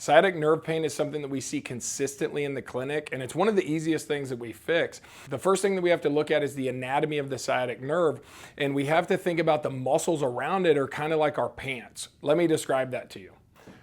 Sciatic nerve pain is something that we see consistently in the clinic, and it's one of the easiest things that we fix. The first thing that we have to look at is the anatomy of the sciatic nerve, and we have to think about the muscles around it are kind of like our pants. Let me describe that to you.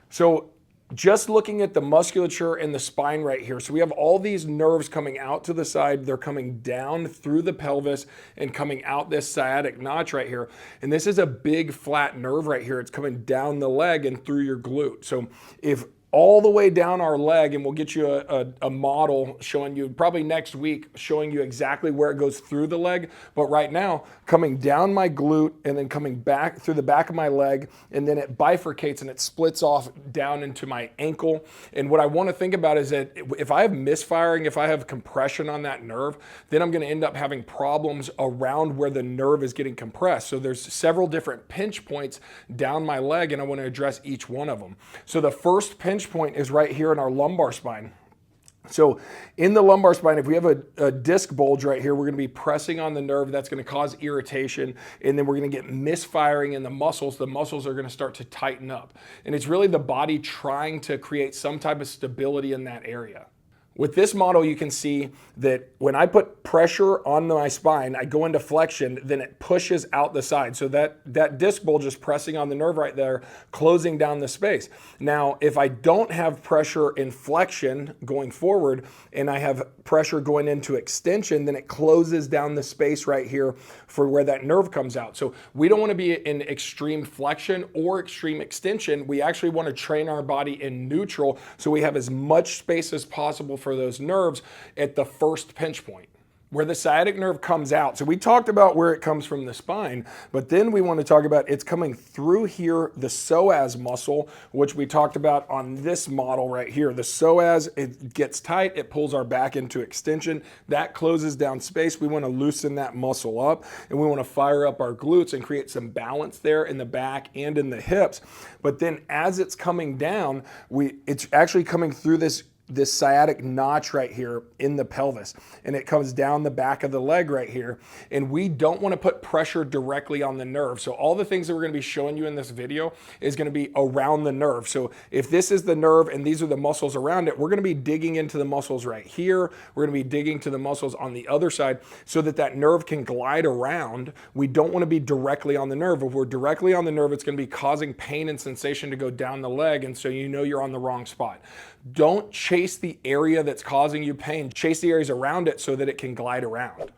So just looking at the musculature in the spine right here. So we have all these nerves coming out to the side. They're coming down through the pelvis and coming out this sciatic notch right here. And this is a big flat nerve right here. It's coming down the leg and through your glute. So if all the way down our leg, and we'll get you a model showing you probably next week, showing you exactly where it goes through the leg. But right now, coming down my glute and then coming back through the back of my leg, and then it bifurcates and it splits off down into my ankle. And what I want to think about is that if I have misfiring, if I have compression on that nerve, then I'm going to end up having problems around where the nerve is getting compressed. So there's several different pinch points down my leg, and I want to address each one of them. So the first pinch point is right here in our lumbar spine. So in the lumbar spine, if we have a disc bulge right here, we're going to be pressing on the nerve. That's going to cause irritation, and then we're going to get misfiring in the muscles. The muscles are going to start to tighten up. And it's really the body trying to create some type of stability in that area. With this model, you can see that when I put pressure on my spine, I go into flexion, then it pushes out the side. So that disc bulge is pressing on the nerve right there, closing down the space. Now, if I don't have pressure in flexion going forward, and I have pressure going into extension, then it closes down the space right here for where that nerve comes out. So we don't want to be in extreme flexion or extreme extension. We actually want to train our body in neutral so we have as much space as possible for those nerves at the first pinch point, where the sciatic nerve comes out. So we talked about where it comes from the spine, but then we want to talk about it's coming through here, the psoas muscle, which we talked about on this model right here. The psoas, it gets tight, it pulls our back into extension, that closes down space. We want to loosen that muscle up, and we want to fire up our glutes and create some balance there in the back and in the hips. But then as it's coming down, it's actually coming through this sciatic notch right here in the pelvis, and it comes down the back of the leg right here, and we don't want to put pressure directly on the nerve. So all the things that we're going to be showing you in this video is going to be around the nerve. So if this is the nerve and these are the muscles around it, we're going to be digging into the muscles right here. We're going to be digging to the muscles on the other side so that that nerve can glide around. We don't want to be directly on the nerve. If we're directly on the nerve, it's going to be causing pain and sensation to go down the leg, and so you know you're on the wrong spot. Don't chase the area that's causing you pain. Chase the areas around it so that it can glide around.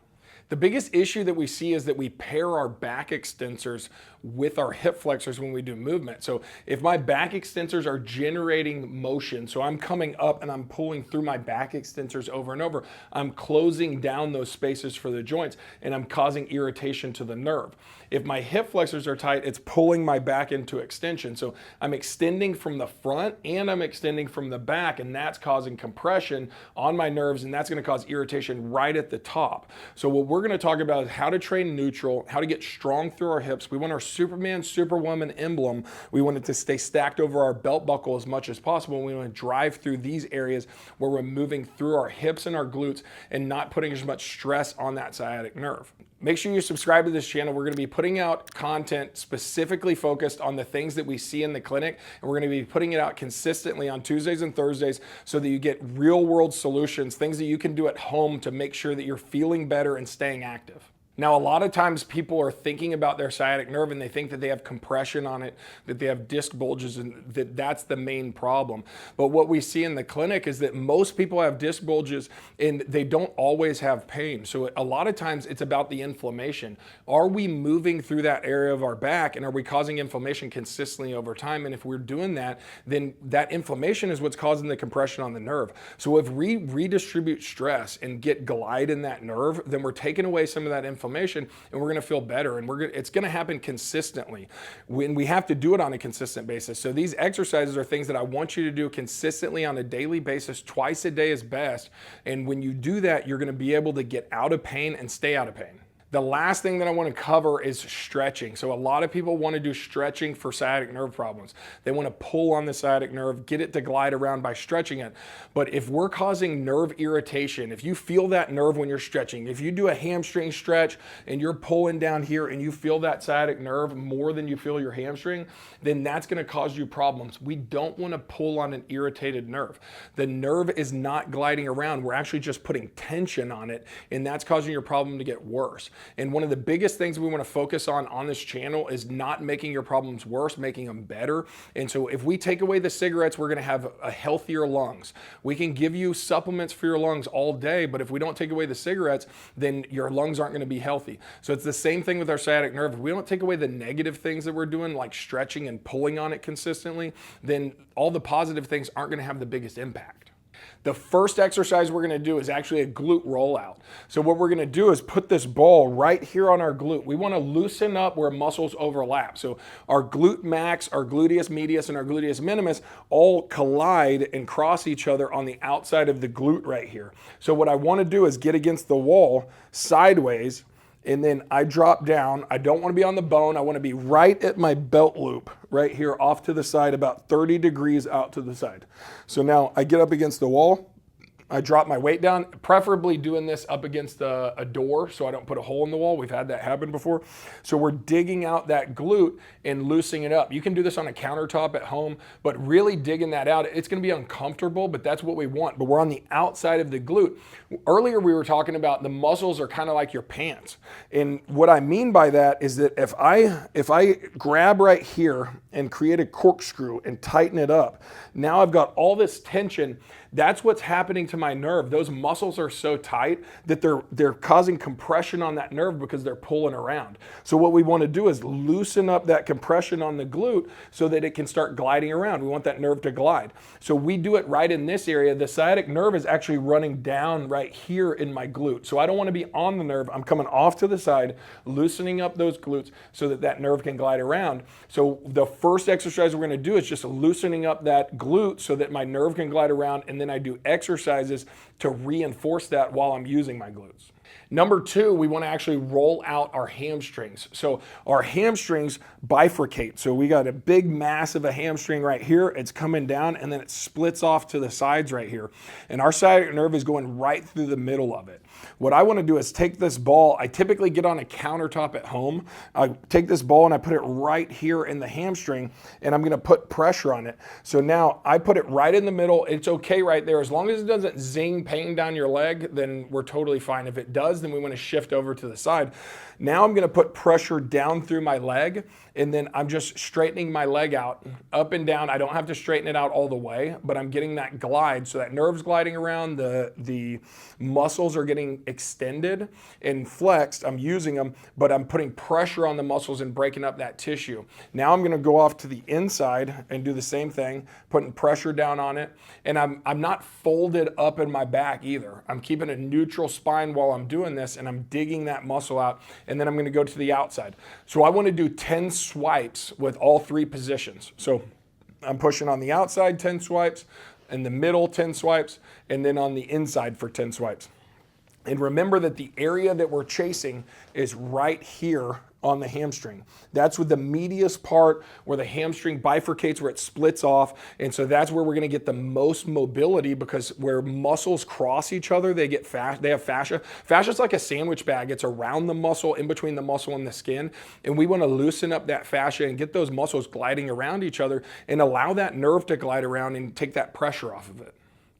The biggest issue that we see is that we pair our back extensors with our hip flexors when we do movement. So if my back extensors are generating motion, so I'm coming up and I'm pulling through my back extensors over and over, I'm closing down those spaces for the joints and I'm causing irritation to the nerve. If my hip flexors are tight, it's pulling my back into extension. So I'm extending from the front and I'm extending from the back, and that's causing compression on my nerves, and that's going to cause irritation right at the top. So what we're going to talk about is how to train neutral, how to get strong through our hips. We want our Superman, Superwoman emblem. We want it to stay stacked over our belt buckle as much as possible. We want to drive through these areas where we're moving through our hips and our glutes and not putting as much stress on that sciatic nerve. Make sure you subscribe to this channel. We're going to be putting out content specifically focused on the things that we see in the clinic, and we're going to be putting it out consistently on Tuesdays and Thursdays so that you get real world solutions, things that you can do at home to make sure that you're feeling better and staying active. Now, a lot of times people are thinking about their sciatic nerve and they think that they have compression on it, that they have disc bulges, and that's the main problem. But what we see in the clinic is that most people have disc bulges and they don't always have pain. So a lot of times it's about the inflammation. Are we moving through that area of our back, and are we causing inflammation consistently over time? And if we're doing that, then that inflammation is what's causing the compression on the nerve. So if we redistribute stress and get glide in that nerve, then we're taking away some of that inflammation, and we're going to feel better, and it's going to happen consistently when we have to do it on a consistent basis. So these exercises are things that I want you to do consistently on a daily basis. Twice a day is best, and when you do that, you're going to be able to get out of pain and stay out of pain. The last thing that I want to cover is stretching. So a lot of people want to do stretching for sciatic nerve problems. They want to pull on the sciatic nerve, get it to glide around by stretching it. But if we're causing nerve irritation, if you feel that nerve when you're stretching, if you do a hamstring stretch and you're pulling down here and you feel that sciatic nerve more than you feel your hamstring, then that's going to cause you problems. We don't want to pull on an irritated nerve. The nerve is not gliding around. We're actually just putting tension on it, and that's causing your problem to get worse. And one of the biggest things we want to focus on this channel is not making your problems worse, making them better. And so if we take away the cigarettes, we're going to have a healthier lungs. We can give you supplements for your lungs all day, but if we don't take away the cigarettes, then your lungs aren't going to be healthy. So it's the same thing with our sciatic nerve. If we don't take away the negative things that we're doing, like stretching and pulling on it consistently, then all the positive things aren't going to have the biggest impact. The first exercise we're going to do is actually a glute rollout. So what we're going to do is put this ball right here on our glute. We want to loosen up where muscles overlap. So our glute max, our gluteus medius, and our gluteus minimus all collide and cross each other on the outside of the glute right here. So what I want to do is get against the wall sideways, and then I drop down. I don't want to be on the bone. I want to be right at my belt loop right here off to the side, about 30 degrees out to the side. So now I get up against the wall. I drop my weight down, preferably doing this up against a door so I don't put a hole in the wall. We've had that happen before. So we're digging out that glute and loosening it up. You can do this on a countertop at home, but really digging that out, it's going to be uncomfortable, but that's what we want. But we're on the outside of the glute. Earlier we were talking about the muscles are kind of like your pants. And what I mean by that is that if I grab right here and create a corkscrew and tighten it up, now I've got all this tension. That's what's happening to my nerve. Those muscles are so tight that they're causing compression on that nerve because they're pulling around. So what we want to do is loosen up that compression on the glute so that it can start gliding around. We want that nerve to glide. So we do it right in this area. The sciatic nerve is actually running down right here in my glute. So I don't want to be on the nerve. I'm coming off to the side, loosening up those glutes so that that nerve can glide around. So the first exercise we're going to do is just loosening up that glute so that my nerve can glide around, and then I do exercises to reinforce that while I'm using my glutes. Number two, we want to actually roll out our hamstrings. So our hamstrings bifurcate. So we got a big mass of a hamstring right here. It's coming down and then it splits off to the sides right here. And our sciatic nerve is going right through the middle of it. What I want to do is take this ball. I typically get on a countertop at home. I take this ball and I put it right here in the hamstring, and I'm going to put pressure on it. So now I put it right in the middle. It's okay right there. As long as it doesn't zing pain down your leg, then we're totally fine. If it does, then we want to shift over to the side. Now I'm going to put pressure down through my leg, and then I'm just straightening my leg out up and down. I don't have to straighten it out all the way, but I'm getting that glide. So that nerve's gliding around, the muscles are getting extended and flexed. I'm using them, but I'm putting pressure on the muscles and breaking up that tissue. Now I'm going to go off to the inside and do the same thing, putting pressure down on it. And I'm not folded up in my back either. I'm keeping a neutral spine while I'm doing this, and I'm digging that muscle out. And then I'm going to go to the outside. So I want to do 10 swipes with all three positions. So I'm pushing on the outside 10 swipes, in the middle 10 swipes, and then on the inside for 10 swipes. And remember that the area that we're chasing is right here on the hamstring. That's with the medius part where the hamstring bifurcates, where it splits off. And so that's where we're going to get the most mobility, because where muscles cross each other, they have fascia. Fascia is like a sandwich bag. It's around the muscle, in between the muscle and the skin. And we want to loosen up that fascia and get those muscles gliding around each other and allow that nerve to glide around and take that pressure off of it.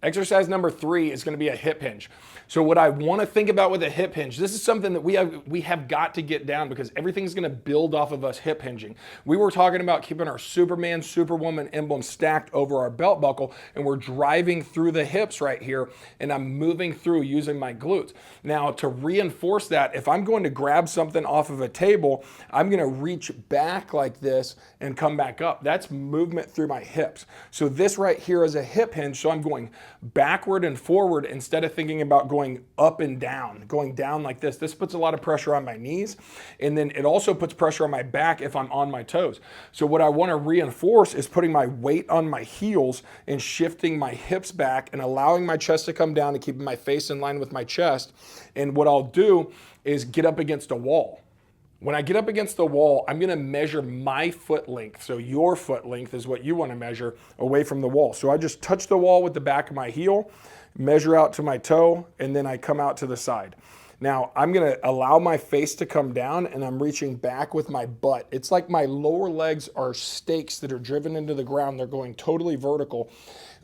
Exercise number 3 is going to be a hip hinge. So what I want to think about with a hip hinge, this is something that we have got to get down, because everything's going to build off of us hip hinging. We were talking about keeping our Superman, Superwoman emblem stacked over our belt buckle, and we're driving through the hips right here, and I'm moving through using my glutes. Now, to reinforce that, if I'm going to grab something off of a table, I'm going to reach back like this and come back up. That's movement through my hips. So this right here is a hip hinge, so I'm going backward and forward instead of thinking about going up and down, going down like this. This puts a lot of pressure on my knees, and then it also puts pressure on my back if I'm on my toes. So what I want to reinforce is putting my weight on my heels and shifting my hips back and allowing my chest to come down and keeping my face in line with my chest. And what I'll do is get up against a wall. When I get up against the wall, I'm gonna measure my foot length. So your foot length is what you wanna measure away from the wall. So I just touch the wall with the back of my heel, measure out to my toe, and then I come out to the side. Now I'm gonna allow my face to come down and I'm reaching back with my butt. It's like my lower legs are stakes that are driven into the ground. They're going totally vertical.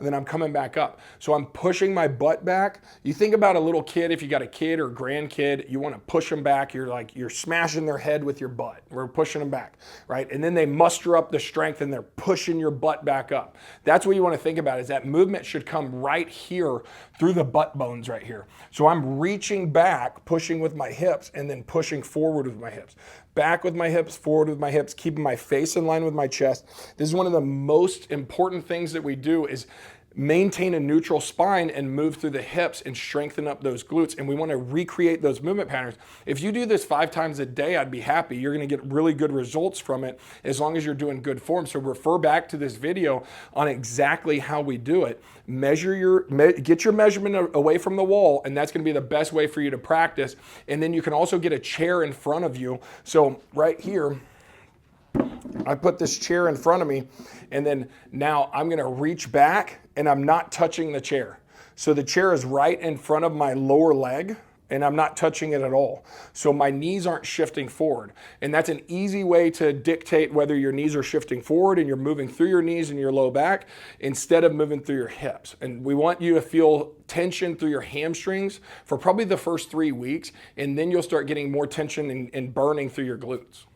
And then I'm coming back up. So I'm pushing my butt back. You think about a little kid, if you got a kid or grandkid, you want to push them back. You're smashing their head with your butt. We're pushing them back, right? And then they muster up the strength and they're pushing your butt back up. That's what you want to think about, is that movement should come right here through the butt bones right here. So I'm reaching back, pushing with my hips, and then pushing forward with my hips. Back with my hips, forward with my hips, keeping my face in line with my chest. This is one of the most important things that we do, is maintain a neutral spine and move through the hips and strengthen up those glutes. And we want to recreate those movement patterns. If you do this 5 times a day, I'd be happy. You're going to get really good results from it as long as you're doing good form. So refer back to this video on exactly how we do it. Get your measurement away from the wall, and that's going to be the best way for you to practice. And then you can also get a chair in front of you. So right here, I put this chair in front of me, and then now I'm gonna reach back and I'm not touching the chair. So the chair is right in front of my lower leg and I'm not touching it at all. So my knees aren't shifting forward. And that's an easy way to dictate whether your knees are shifting forward and you're moving through your knees and your low back instead of moving through your hips. And we want you to feel tension through your hamstrings for probably the first 3 weeks, and then you'll start getting more tension and burning through your glutes.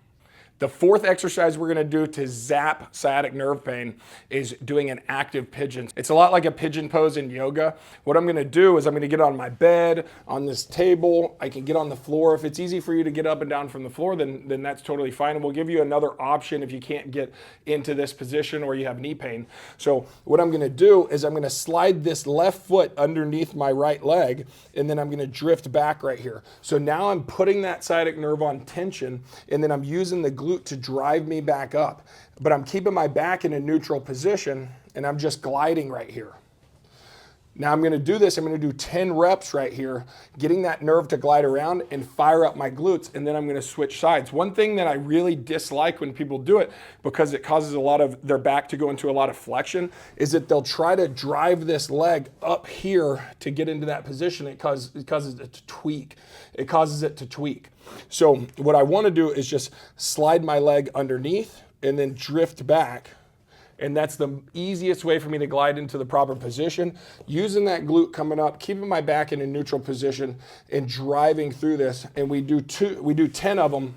The fourth exercise we're gonna do to zap sciatic nerve pain is doing an active pigeon. It's a lot like a pigeon pose in yoga. What I'm gonna do is I'm gonna get on my bed, on this table. I can get on the floor. If it's easy for you to get up and down from the floor, then that's totally fine. And we'll give you another option if you can't get into this position or you have knee pain. So what I'm gonna do is I'm gonna slide this left foot underneath my right leg, and then I'm gonna drift back right here. So now I'm putting that sciatic nerve on tension, and then I'm using the glute to drive me back up. But I'm keeping my back in a neutral position, and I'm just gliding right here. Now I'm gonna do this, I'm gonna do 10 reps right here, getting that nerve to glide around and fire up my glutes, and then I'm gonna switch sides. One thing that I really dislike when people do it, because it causes a lot of their back to go into a lot of flexion, is that they'll try to drive this leg up here to get into that position. It causes it to tweak. It causes it to tweak. So what I wanna do is just slide my leg underneath and then drift back. And that's the easiest way for me to glide into the proper position, using that glute coming up, keeping my back in a neutral position and driving through this. And we do 10 of them.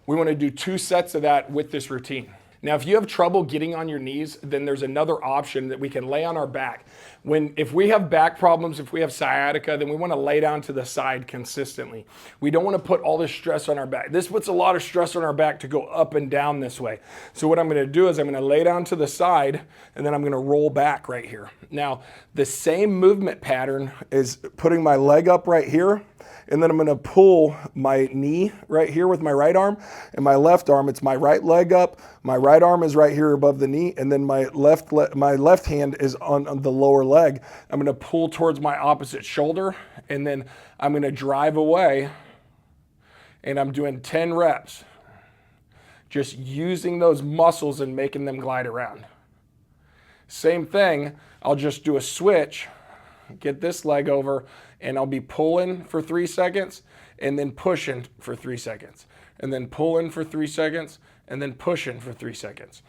We want to do 2 sets of that with this routine. Now, if you have trouble getting on your knees, then there's another option that we can lay on our back. If we have back problems, if we have sciatica, then we want to lay down to the side consistently. We don't want to put all this stress on our back. This puts a lot of stress on our back to go up and down this way. So what I'm going to do is I'm going to lay down to the side, and then I'm going to roll back right here. Now, the same movement pattern is putting my leg up right here, and then I'm gonna pull my knee right here with my right arm, and my left arm, it's my right leg up, my right arm is right here above the knee, and then my left hand is on the lower leg. I'm gonna pull towards my opposite shoulder, and then I'm gonna drive away, and I'm doing 10 reps. Just using those muscles and making them glide around. Same thing, I'll just do a switch, get this leg over, and I'll be pulling for 3 seconds and then pushing for 3 seconds, and then pulling for 3 seconds and then pushing for 3 seconds.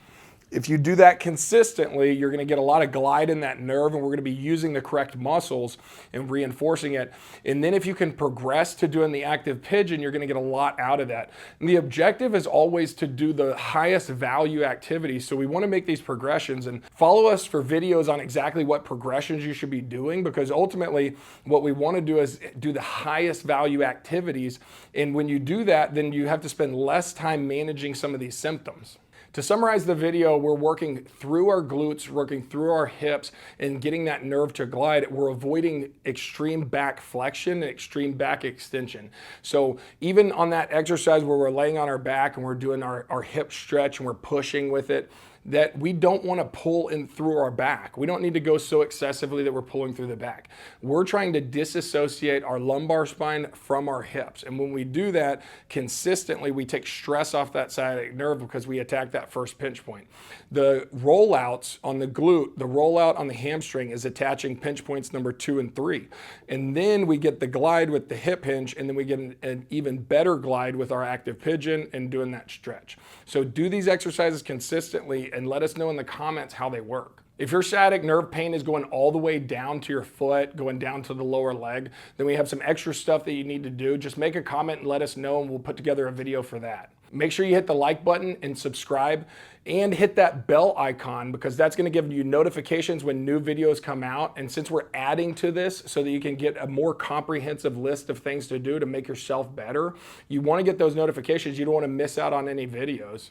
If you do that consistently, you're going to get a lot of glide in that nerve, and we're going to be using the correct muscles and reinforcing it. And then if you can progress to doing the active pigeon, you're going to get a lot out of that. And the objective is always to do the highest value activities. So we want to make these progressions, and follow us for videos on exactly what progressions you should be doing, because ultimately what we want to do is do the highest value activities. And when you do that, then you have to spend less time managing some of these symptoms. To summarize the video, we're working through our glutes, working through our hips, and getting that nerve to glide. We're avoiding extreme back flexion and extreme back extension. So even on that exercise where we're laying on our back and we're doing our hip stretch and we're pushing with it, that we don't want to pull in through our back. We don't need to go so excessively that we're pulling through the back. We're trying to disassociate our lumbar spine from our hips. And when we do that consistently, we take stress off that sciatic nerve because we attack that first pinch point. The rollouts on the glute, the rollout on the hamstring is attaching pinch points number 2 and 3. And then we get the glide with the hip hinge, and then we get an even better glide with our active pigeon and doing that stretch. So do these exercises consistently and let us know in the comments how they work. If your sciatic nerve pain is going all the way down to your foot, going down to the lower leg, then we have some extra stuff that you need to do. Just make a comment and let us know, and we'll put together a video for that. Make sure you hit the like button and subscribe, and hit that bell icon, because that's going to give you notifications when new videos come out. And since we're adding to this so that you can get a more comprehensive list of things to do to make yourself better, you want to get those notifications. You don't want to miss out on any videos.